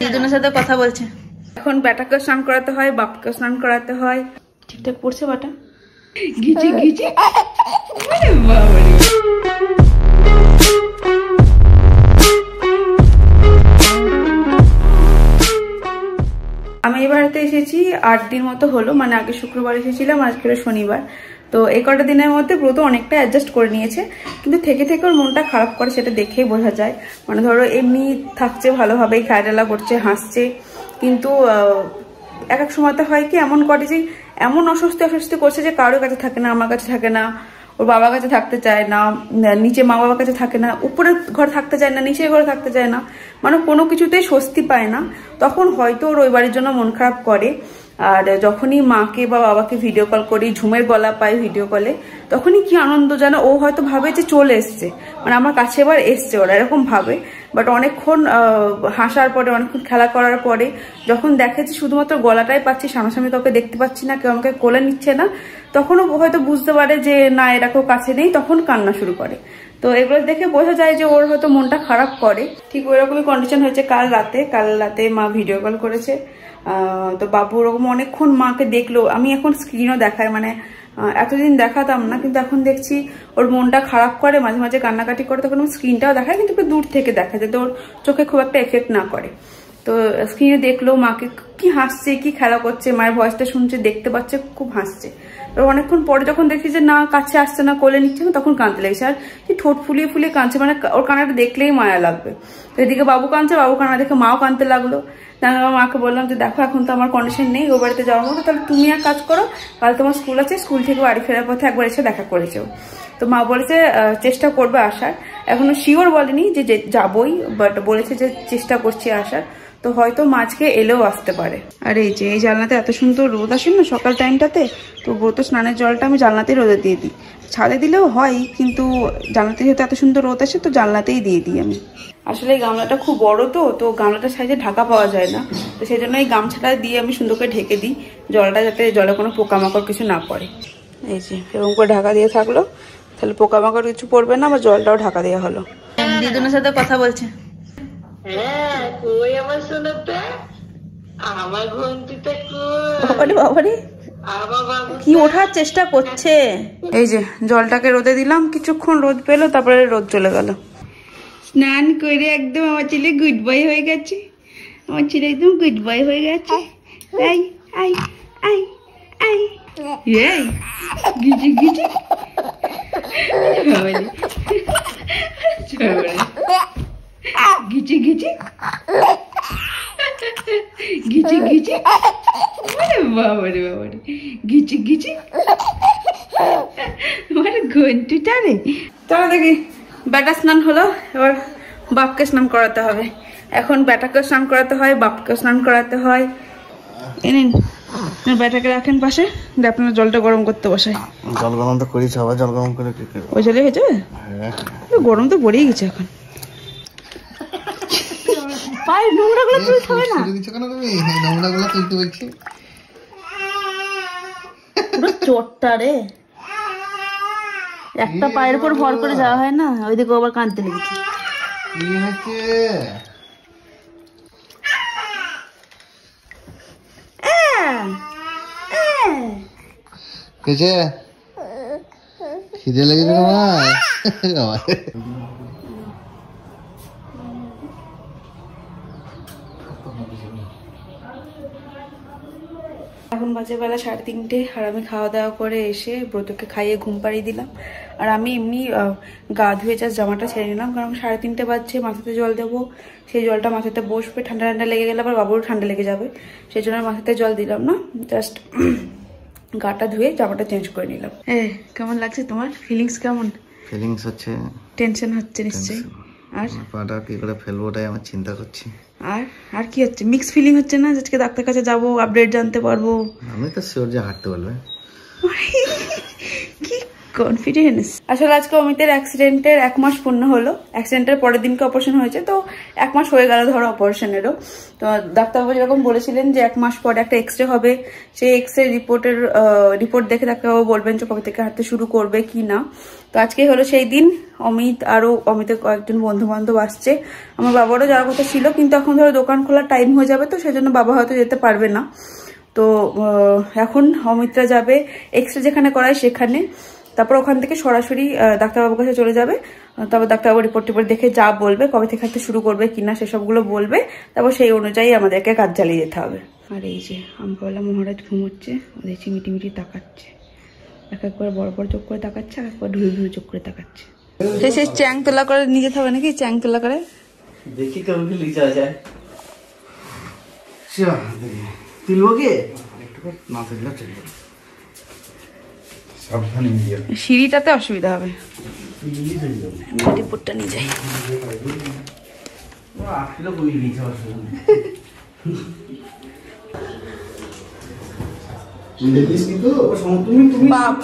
দুজনের সাথে কথা বলছে। এখন বেটাকে স্নান করাতে হয়, বাপকে স্নান করাতে হয়। ঠিকঠাক পড়ছে বাটা? ঘিচি ঘিচি। আমি এই বাড়িতে এসেছি 8 দিন মতো হলো, মানে আগে শুক্রবার এসেছিলাম, আজকে শনিবার। তো এই কটা দিনের মধ্যে ব্রত অনেকটা অ্যাডজাস্ট করে নিয়েছে, কিন্তু থেকে থেকে ওর মনটা খারাপ করে, সেটা দেখেই বোঝা যায়। মানে ধরো এমনি থাকছে ভালোভাবেই, খেলাধুলা করছে, হাসছে, কিন্তু এক এক সময়তে হয় কি এমন করে যে এমন অস্বস্তি করছে যে কারোর কাছে থাকে না, আমার কাছে থাকে না, ওর বাবার কাছে থাকতে চায় না, নিচে মা বাবার কাছে থাকে না, উপরের ঘরে থাকতে চায় না, নিচের ঘরে থাকতে চায় না, মানে কোনো কিছুতেই স্বস্তি পায় না। তখন হয়তো ওর ওই বাড়ির জন্য মন খারাপ করে। আর যখনই মাকে বা বাবাকে ভিডিও কল করি, ঝুমের গলা পাই ভিডিও কলে, তখনই কি আনন্দ যেন। ও হয়তো ভাবে যে চলে এসছে, মানে আমার কাছে এবার এসছে, ওরা এরকম ভাবে। বাট অনেকক্ষণ হাসার পরে, অনেকক্ষণ খেলা করার পরে যখন দেখে যে শুধুমাত্র গলাটাই পাচ্ছি, সামনাসামনি কাউকে দেখতে পাচ্ছি না, কেউ আমাকে কোলে নিচ্ছে না, তখনও হয়তো বুঝতে পারে যে না, এরা কেউ কাছে নেই, তখন কান্না শুরু করে। তো এগুলো দেখে বোঝা যায় যে ওর হয়তো মনটা খারাপ করে। ঠিক ওই রকমই কন্ডিশন হয়েছে কাল রাতে মা ভিডিও কল করেছে। তো বাবু ওরকম অনেকক্ষণ মাকে দেখলো। আমি এখন স্ক্রিনও দেখাই, মানে এতদিন দেখাতাম না, কিন্তু এখন দেখছি ওর মনটা খারাপ করে, মাঝে মাঝে কান্নাকাটি করে, তখন আমি স্ক্রিনটাও দেখাই, কিন্তু একটু দূর থেকে দেখা যাতে ওর চোখে খুব একটা এফেক্ট না করে। তো স্ক্রিনে দেখলো মাকে কি হাসছে, কি খেলা করছে, মায়ের ভয়েসটা শুনছে, দেখতে পাচ্ছে, খুব হাসছে। অনেকক্ষণ পরে যখন দেখি যে না, কাছে আসছে না, কোলে নিচ্ছে না, তখন কাঁদতে লেগেছে। আর কি ঠোঁট ফুলিয়ে ফুলিয়ে কাঁদছে, মানে ওর কান্নাটা দেখলেই মায়া লাগবে। তো এদিকে বাবু কাঁদছে, বাবু কান্না দেখে মাও কাঁদতে লাগলো। তাই আমার মাকে বললাম যে দেখো, এখন তো আমার কন্ডিশন নেই ও বাড়িতে যাওয়ার মতো, তাহলে তুমি এক কাজ করো, কাল তোমার স্কুল আছে, স্কুল থেকে বাড়ি ফেরার পথে একবার এসে দেখা করেছো। তো মা বলেছে চেষ্টা করবে আসার, এখনো শিওর বলেনি যে যাবই, বাট বলেছে যে চেষ্টা করছি আসার। তো হয়তো মাঝকে এলেও আসতে পারে। আর এই যে এই জানলাতে এত সুন্দর রোদ আসে না সকাল টাইমটাতে, তো ব্রত স্নানের জলটা আমি জানলাতেই রোদে দিয়ে দিই। ছাদে দিলেও হয়, কিন্তু জানলাতে যেহেতু এত সুন্দর রোদ আসে, তো জানলাতেই দিয়ে দিই আমি। আসলে এই গামলাটা খুব বড়, তো গামলাটার সাইজে ঢাকা পাওয়া যায় না, তো সেই জন্য এই গামছাটা দিয়ে আমি সুন্দর করে ঢেকে দিই জলটা, যাতে জলে কোনো পোকামাকড় কিছু না পড়ে। এই যে এরকম করে ঢাকা দিয়ে থাকলো, তাহলে পোকামাকড় কিছু পড়বে না, বা জলটাও ঢাকা দেওয়া হলো। দিদুনের সাথে কথা বলছে। হ্যাঁ, কই আমার শোনাতে, আমার ঘন্টিটা কই, বাবারে কি ওঠার চেষ্টা করছে। এই যে জলটাকে রোদে দিলাম, কিছুক্ষণ রোদ পেলো, তারপরে রোদ চলে গেল। স্নান করে একদম আমার ছেলে গুড বয় হয়ে গেছে, আমার ছেলে একদম গুড বয় হয়ে গেছে। আই আই আই আই, এই গিজি গিজি, গিচি গিচি গিচি গিচি, বাবারে বাবারে, গিচি গিচি, তোমার ঘন্টিটা রে। চলো দেখি, বেটা স্নান হলো, এবার বাপকে স্নান করাতে হবে। এখন বেটাকে স্নান করাতে হয়, বাপকে স্নান করাতে হয়। এনেন বেটাকে রাখেন পাশে, আপনার জলটা গরম করতে বসে। জল গরম তো করি, সবাই জল গরম করে ওই জলে হয়ে যাবে। গরম তো পড়েই গেছে এখন। পায়ের নোংরা গুলো তুলতে হবে না, নোংরা গুলো তুলতে বলছি, পুরো চোটটা রে, একটা পায়ের উপর ভর করে যাওয়া হয় না, ওইদিকে আবার কাঁদতে লেগেছে। কি হচ্ছে খিদে লেগেছে তোমার? এখন বাজে বেলা 3:30, আর আমি খাওয়া দাওয়া করে এসে ব্রতকে খাইয়ে ঘুম পাড়িয়ে দিলাম। আর আমি এমনি গা ধুয়ে জাস্ট জামাটা ছেড়ে নিলাম, কারণ 3:30 বাজছে, মাথাতে জল দেবো, সেই জলটা মাথাতে বসবে, ঠান্ডা ঠান্ডা লেগে গেলে আবার বাবুরও ঠান্ডা লেগে যাবে, সেই জন্য মাথাতে জল দিলাম না, জাস্ট গাটা ধুয়ে জামাটা চেঞ্জ করে নিলাম। কেমন লাগছে তোমার? ফিলিংস কেমন? ফিলিংস হচ্ছে টেনশন হচ্ছে নিশ্চয়ই। আর পাটা কি করে ফেলবো ওটাই আমার চিন্তা করছি। আর কি হচ্ছে? মিক্স ফিলিং হচ্ছে না? আজকে ডাক্তার কাছে যাবো, আপডেট জানতে পারবো। আমি তো শিওর যে হাঁটতে বলবে। কি কনফিডেন্স। আসলে আজকে অমিতের অ্যাক্সিডেন্টের 1 মাস পূর্ণ হলো। অ্যাক্সিডেন্টের পরের দিনকে অপারেশন হয়েছে, তো 1 মাস হয়ে গেল ধরো অপারেশনেরও। তো ডাক্তারবাবু যেরকম বলেছিলেন যে 1 মাস পরে একটা এক্সরে হবে, সেই এক্সরে রিপোর্ট দেখে ডাক্তারবাবু বলবেন যে কবে থেকে হাঁটতে শুরু করবে কি না। তো আজকে হলো সেই দিন। অমিতের কয়েকজন বন্ধু বান্ধব আসছে, আমার বাবারও যাওয়ার কথা ছিল, কিন্তু এখন ধরো দোকান খোলার টাইম হয়ে যাবে, তো সেই জন্য বাবা হয়তো যেতে পারবে না। তো এখন অমিতরা যাবে এক্সরে যেখানে করায় সেখানে, তারপর ওখান থেকে সরাসরি ডাক্তারবাবুর কাছে চলে যাবে। তারপর ডাক্তারবাবু রিপোর্ট দেখে যা বলবে, কবে থেকে হাঁটতে শুরু করবে কিনা সেসবগুলো বলবে, তারপর সেই অনুযায়ী আমাদেরকে কাজ চালিয়ে যেতে হবে। আর এই যে আমপাওয়ালা মহারাজ ঘুমোচ্ছে, দেখছি মিটিমিটি তাকাচ্ছে, এক একবার বড় বড় চোখ করে তাকাচ্ছে, এক একবার ঢুড়ি ঢুড়ি চোখ করে তাকাচ্ছে। সেই চ্যাং তোলা করে নিয়ে যেতে হবে নাকি? চ্যাং তোলা করে দেখি কবে লিখে যাওয়া যায়। তুলবো কি না তুললে চলবে, সিঁড়িটাতে অসুবিধা হবে। রিপোর্টটা নিয়ে যাই। 8 কিলো কমিয়ে নিয়েছে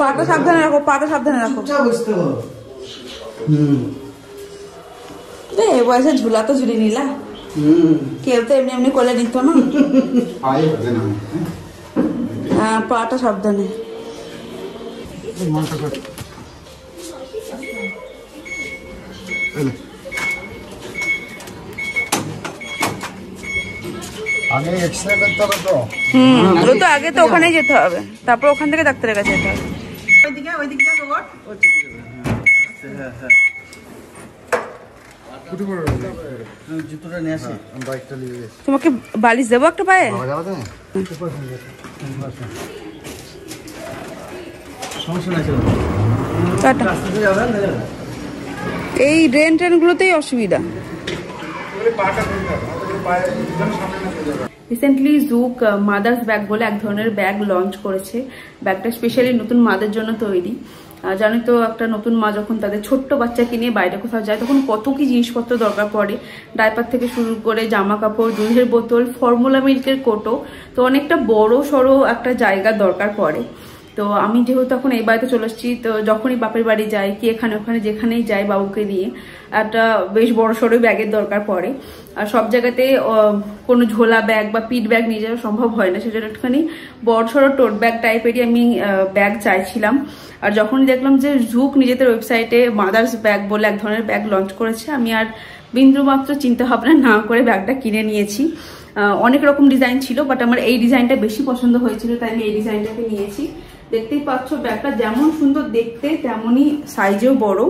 পাটা সাবধানে রাখো, পাটা সাবধানে রাখো। এ বয়সে ঝুলা তো ঝুলি নিলা, কেউ তো এমনি এমনি করলে নিত না। হ্যাঁ, পাটা সাবধানে। আগে এক্সরে করতে হবে তো। ও তো আগে তো ওখানেই যেতে হবে, তারপর ওখান থেকে ডাক্তারের কাছে যেতে হবে। জুতোটা নিয়ে আসি, বাইকটা নিয়ে গেছি। তোমাকে বালিশ দেবো একটা পায়ে? সমস্যা নাই, এই ড্রেন ট্রেনগুলোতেই অসুবিধা। রিসেন্টলি জুক মাদার্স ব্যাগ বলে এক ধরনের ব্যাগ লঞ্চ করেছে। ব্যাগটা স্পেশালি নতুন মাদের জন্য তৈরি। জানি তো একটা নতুন মা যখন তাদের ছোট্ট বাচ্চাকে নিয়ে বাইরে কোথাও যায় তখন কত কি জিনিসপত্র দরকার পড়ে, ডাইপার থেকে শুরু করে জামা কাপড়, দুধের বোতল, ফর্মুলা মিল্কের কোটো, তো অনেকটা বড় সড়ো একটা জায়গা দরকার পড়ে। তো আমি যেহেতু এখন এই বাড়িতে চলে এসেছি, তো যখনই বাপের বাড়ি যাই কি এখানে ওখানে যেখানেই যাই বাবুকে নিয়ে একটা বেশ বড় সড়ো ব্যাগের দরকার পড়ে। আর সব জায়গাতে কোনো ঝোলা ব্যাগ বা পিট ব্যাগ নিয়ে যাওয়া সম্ভব হয় না, সেজন্য একটুখানি বড় সড়ো টোট ব্যাগ টাইপেরই আমি ব্যাগ চাইছিলাম। আর যখন দেখলাম যে জুক নিজেদের ওয়েবসাইটে মাদার্স ব্যাগ বলে এক ধরনের ব্যাগ লঞ্চ করেছে, আমি আর বিন্দুমাত্র চিন্তা ভাবনা না করে ব্যাগটা কিনে নিয়েছি। অনেক রকম ডিজাইন ছিল, বাট আমার এই ডিজাইনটা বেশি পছন্দ হয়েছিল, তাই আমি এই ডিজাইনটাকে নিয়েছি। দেখতেই পাচ্ছ ব্যাগটা যেমন সুন্দর দেখতে তেমনই সাইজেও বড়।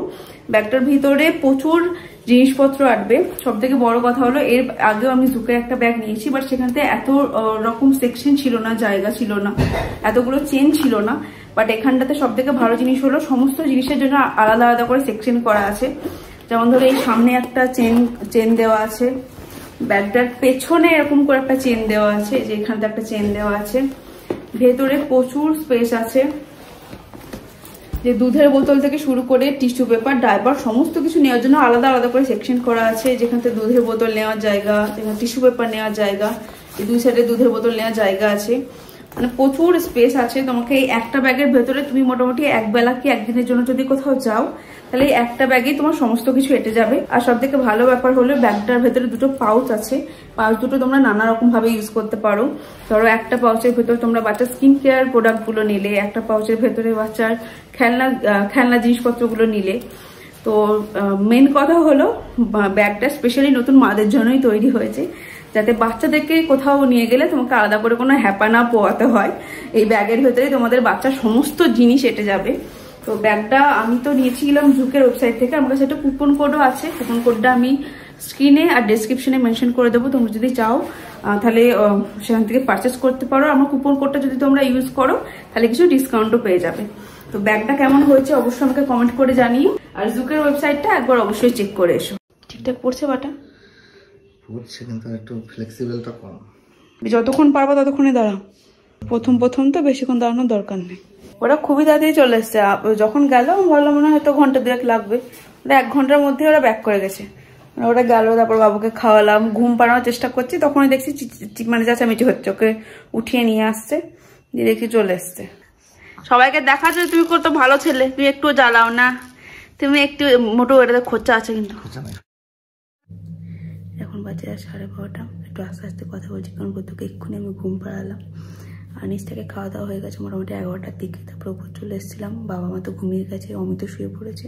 ব্যাগটার ভিতরে প্রচুর জিনিসপত্র আটবে। সব থেকে বড় কথা হলো এর আগেও আমি জুকে একটা ব্যাগ নিয়েছি, বাট সেখানে এত রকম সেকশন ছিল না, জায়গা ছিল না, এতগুলো চেন ছিল না। বাট এখানটাতে সব থেকে ভালো জিনিস হলো সমস্ত জিনিসের জন্য আলাদা আলাদা করে সেকশন করা আছে। যেমন ধরো এই সামনে একটা চেন দেওয়া আছে, ব্যাগটার পেছনে এরকম করে একটা চেন দেওয়া আছে, যে এখানটা একটা চেন দেওয়া আছে। ভেতরে প্রচুর স্পেস আছে, যে দুধের বোতল থেকে শুরু করে টিস্যু পেপার, ডাইপার সমস্ত কিছু নেওয়ার জন্য আলাদা আলাদা করে সেকশন করা আছে। যেখান থেকে দুধের বোতল নেওয়ার জায়গা, যেখানে টিস্যু পেপার নেওয়ার জায়গা, এই দুই সাইডে দুধের বোতল নেওয়ার জায়গা আছে, মানে প্রচুর স্পেস আছে। তোমাকে এই একটা ব্যাগের ভেতরে তুমি মোটামুটি এক বেলা কি একদিনের জন্য যদি কোথাও যাও তাহলে এই একটা ব্যাগেই তোমার সমস্ত কিছু এঁটে যাবে। আর সব থেকে ভালো ব্যাপার হলো ব্যাগটার ভেতরে দুটো পাউচ আছে, পাউচ দুটো তোমরা নানা রকম ভাবে ইউজ করতে পারো। ধরো একটা পাউচের ভেতরে তোমরা বাচ্চার স্কিন কেয়ার প্রোডাক্ট গুলো নিলে, একটা পাউচের ভেতরে বাচ্চার খেলনা জিনিসপত্রগুলো নিলে। তো মেন কথা হলো ব্যাগটা স্পেশালি নতুন মাদের জন্যই তৈরি হয়েছে, যাতে বাচ্চাদেরকে কোথাও নিয়ে গেলে তোমাকে আলাদা করে কোনো হ্যাপা না পোয়াতে হয়। এই ব্যাগের ভেতরে তোমাদের বাচ্চার সমস্ত জিনিস এঁটে যাবে। তো ব্যাগটা আমি তো নিয়েছিলাম জুকের ওয়েবসাইট থেকে, আমার কাছে একটা কুপন কোডও আছে। কুপন কোডটা আমি স্ক্রিনে আর ডেসক্রিপশনে মেনশন করে দেবো, তোমরা যদি চাও তাহলে সেখান থেকে পারচেস করতে পারো। আমার কুপন কোডটা যদি তোমরা ইউজ করো তাহলে কিছু ডিসকাউন্টও পেয়ে যাবে। তো ব্যাগটা কেমন হয়েছে অবশ্যই আমাকে কমেন্ট করে জানিও, আর জুকের ওয়েবসাইটটা একবার অবশ্যই চেক করে এসো। ঠিকঠাক পড়ছে বাটা? পড়ছে, কিন্তু একটু ফ্লেক্সিবলটা কম। যতক্ষণ পারবো ততক্ষণে দাঁড়াও। প্রথম তো বেশিক্ষণ দাঁড়ানোর দরকার নেই। ওরা খুবই তাড়াতাড়ি চলে এসছে। যখন গেল ভালো মনে হয় হয়তো ঘন্টা 2 লাগবে, ওরা 1 ঘন্টার মধ্যে ওরা ব্যাক করে গেছে। ওরা গেল, তারপর বাবুকে খাওয়ালাম, ঘুম পাড়ানোর চেষ্টা করছি, তখনই দেখছি মানে চেঁচামেচি হচ্ছে, ওকে উঠিয়ে নিয়ে আসছে, দিয়ে দেখি চলে এসছে। সবাইকে দেখাচ্ছ তুমি কত ভালো ছেলে, তুমি একটু জ্বালাও না, তুমি একটু মোটো, এটাতে খরচা আছে কিন্তু। এখন বাজে 12:30, একটু আস্তে আস্তে কথা বলছি কারণ প্রত্যেকে এক্ষুনি আমি ঘুম পাড়ালাম। আর নিচটাকে খাওয়া দাওয়া হয়ে গেছে মোটামুটি 11টার দিকে। তারপরে উপর চলে এসেছিলাম, বাবা মা তো ঘুমিয়ে গেছে, অমিত শুয়ে পড়েছে।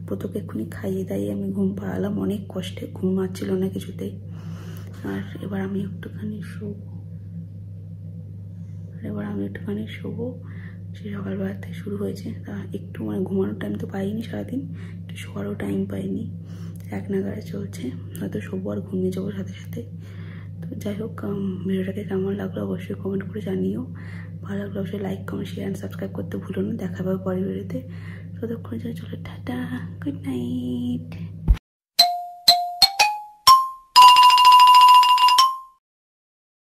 প্রত্যেকে এক্ষুনি খাইয়ে দাইয়ে আমি ঘুম পাড়ালাম, অনেক কষ্টে, ঘুম আসছিল না কিছুতেই। আর এবার আমি একটুখানি শোবো। সে সকালবেলাতে শুরু হয়েছে, তা একটু মানে ঘুমানোর টাইম তো পাইনি সারাদিন, একটু শোয়ারও টাইম পাইনি, এক নাগাড়ে চলছে, হয়তো শোবো আর ঘুমিয়ে যাবো সাথে সাথে। তো যাই হোক, ভিডিওটাকে কেমন লাগলো অবশ্যই কমেন্ট করে জানিও। ভালো লাগলো অবশ্যই like, comment, share and subscribe করতে ভুলো না। দেখা হবে পরের ভিডিওতে। ততক্ষণ চলো টাটা, গুড নাইট।